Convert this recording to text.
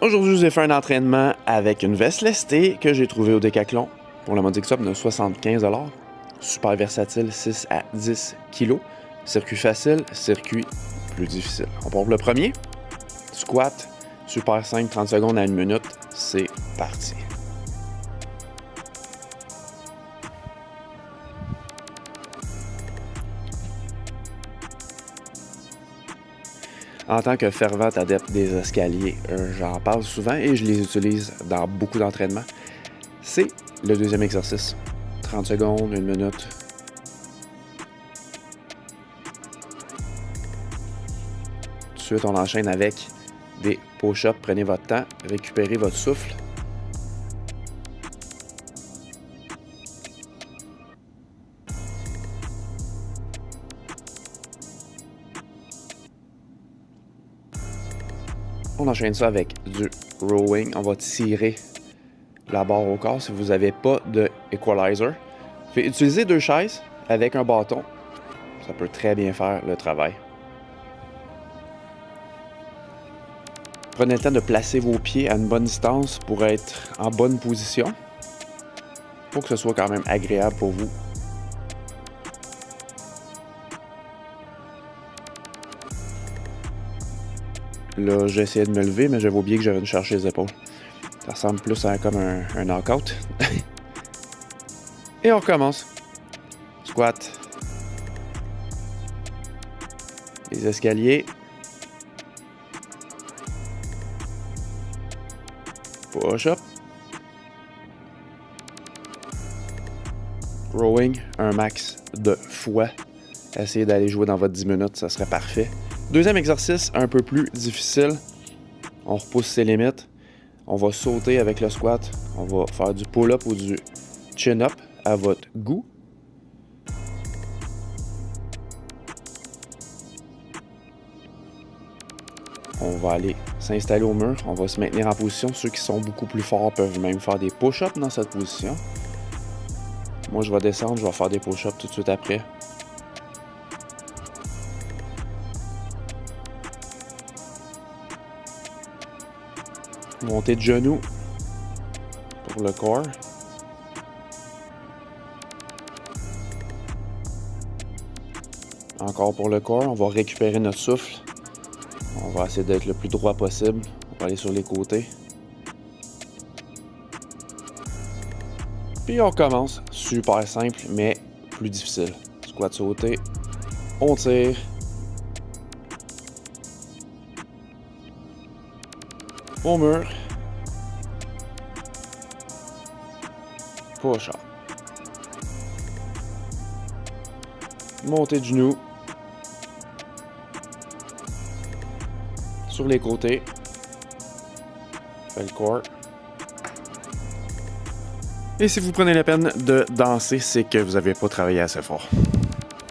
Aujourd'hui, je vous ai fait un entraînement avec une veste lestée que j'ai trouvée au Décathlon pour la modique somme de 75 $. Super versatile, 6 à 10 kg. Circuit facile, circuit plus difficile. On part pour le premier. Squat, super simple, 30 secondes à 1 minute. C'est parti. En tant que fervent adepte des escaliers, j'en parle souvent et je les utilise dans beaucoup d'entraînements. C'est le deuxième exercice. 30 secondes, 1 minute. Tout de suite, on enchaîne avec des push-ups. Prenez votre temps, récupérez votre souffle. On enchaîne ça avec du rowing. On va tirer la barre au corps si vous n'avez pas de equalizer. Utilisez 2 chaises avec un bâton. Ça peut très bien faire le travail. Prenez le temps de placer vos pieds à une bonne distance pour être en bonne position. Pour que ce soit quand même agréable pour vous. Là, j'ai essayé de me lever, mais j'avais oublié que j'avais une charge sur les épaules. Ça ressemble plus à comme un knockout. Et on recommence. Squat. Les escaliers. Push-up. Rowing, un max de fois. Essayez d'aller jouer dans votre 10 minutes, ça serait parfait. Deuxième exercice, un peu plus difficile. On repousse ses limites. On va sauter avec le squat. On va faire du pull-up ou du chin-up à votre goût. On va aller s'installer au mur. On va se maintenir en position. Ceux qui sont beaucoup plus forts peuvent même faire des push-ups dans cette position. Moi, je vais descendre. Je vais faire des push-ups tout de suite après. Montée de genoux pour le corps. Encore pour le corps, on va récupérer notre souffle. On va essayer d'être le plus droit possible. On va aller sur les côtés. Puis on commence. Super simple, mais plus difficile. Squat sauté. On tire. Au mur. Push-up. Montée de genoux. Sur les côtés. Fait le corps. Et si vous prenez la peine de danser, c'est que vous n'avez pas travaillé assez fort.